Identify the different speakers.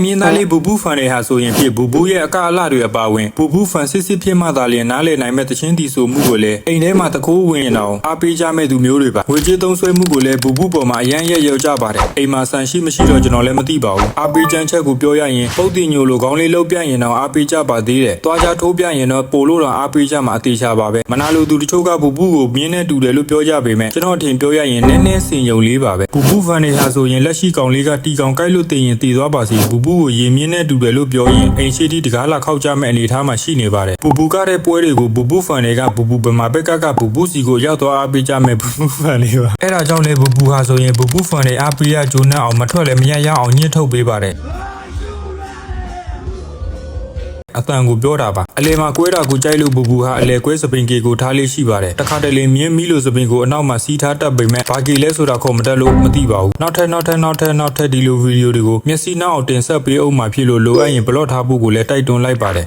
Speaker 1: မြင်းသားလေးဘူဘူးဖန်တွေဟာဆိုရင်ဖြစ်ဘူဘူးရဲ့အကအလှတွေအပါဝင်ဘူဘူးဖန်စစ်စစ်ဖြစ်မှသာလျှင်နားလည်နိုင်မဲ့တခြင်းတီဆိုမှုကိုလည်းအိမ်ထဲမှာတကိုးဝင်ရင်အောင်အားပေးကြမဲ့သူမျိုးတွေပါငွေကြေးသုံးဆွဲမှုကိုလည်းဘူဘူးပေါ်မှာအရန်ရက်ရောက်ကြပါတယ်အိမ်မှာဆန်ရှိမရှိတော့ကျွန်တော်လည်းမသိပါဘူးအားပေးချမ်းချက်ကိုပြောရရင်ပုတ်တင်ညိုလိုခေါင်းလေးလှုပ်ပြရင်တော့အားပေးကြပါသေးတယ်သွားကြထိုးပြရင်တော့ပို့လို့တော့အားပေးကြမှာအသေးချပါပဲမနာလိုသူတချို့ကဘူဘူးကိုမြင်းနဲ့တူတယ်လို့ပြောကြပေမဲ့ကျွန်တော်ထင်ပြောရရင်နည်းနည်းစင်ယုံလေးပါပဲဘူဘူးဖန်တွေဟာဆိုရင်လက်ရှိကောင်လေးကတီကောင်ကိုက်လို့တင်ရင်တည်သွားပါစီဘူဘူးကိုရေမြင်းနဲ့တူတယ်လို့ပြောရင်အိမ်ရှိတီတကားလာခောက်ကြမဲ့အနေထားမှာရှိနေပါတယ်ဘူဘူးကတဲ့ပွဲတွေကိုဘူဘူးဖန်တွေကဘူဘူးဗမာဘက်ကဘူဘူးစီကိုရောက်သွားအားပေးကြမဲ့ဘူဘူးဖန်တွေပါအဲ့ဒါကြောင့်လေဘူဘူးဟာဆိုရင်ဘူဘူးဖန်တွေအားပေးရဂျိုးနဲ့အောင်မထွက်လည်းမရရအောင်ညှစ်ထုတ်ပေးပါတယ်အတန်ကိုပြောတာပါအလဲမှာကွဲတာကိုကြိုက်လို့ဘူဘူးဟာအလဲကွဲစပင်ကေကိုထားလေးရှိပါတယ်တခါတလေမြင်းမီးလို့စပင်ကိုအနောက်မှာစီးထားတတ်ပေမဲ့ဘာကေလဲဆိုတာခေါ်မတတ်လို့မသိပါဘူးနောက်ထပ်ဒီလိုဗီဒီယိုတွေကိုမျက်စိနောက်အောင်တင်ဆက်ပေးအောင်မှာဖြစ်လို့လိုအပ်ရင်ဘလော့ထားဖို့ကိုလည်းတိုက်တွန်းလိုက်ပါတယ်